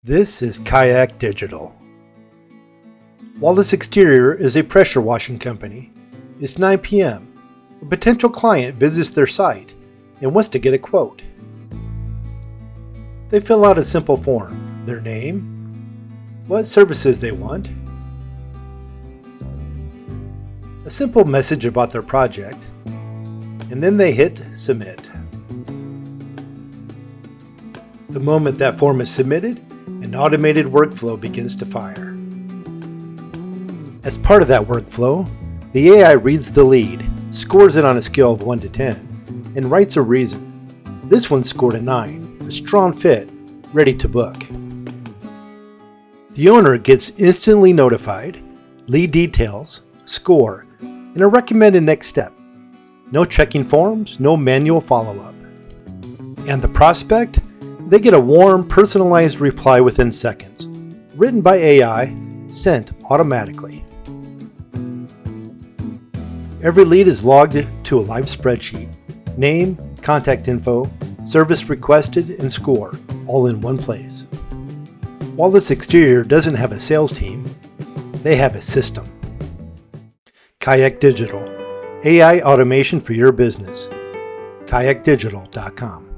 This is CAIAC Digital. While this exterior is a pressure washing company, it's 9 p.m. A potential client visits their site and wants to get a quote. They fill out a simple form, their name, what services they want, a simple message about their project, and then they hit Submit. The moment that form is submitted, an automated workflow begins to fire. As part of that workflow, the AI reads the lead, scores it on a scale of 1 to 10, and writes a reason. This one scored a 9, a strong fit, ready to book. The owner gets instantly notified, lead details, score, and a recommended next step. No checking forms, no manual follow-up. And the prospect? They get a warm, personalized reply within seconds, written by AI, sent automatically. Every lead is logged to a live spreadsheet. Name, contact info, service requested, and score, all in one place. While this exterior doesn't have a sales team, they have a system. CAIAC Digital, AI automation for your business. CAIACdigital.com.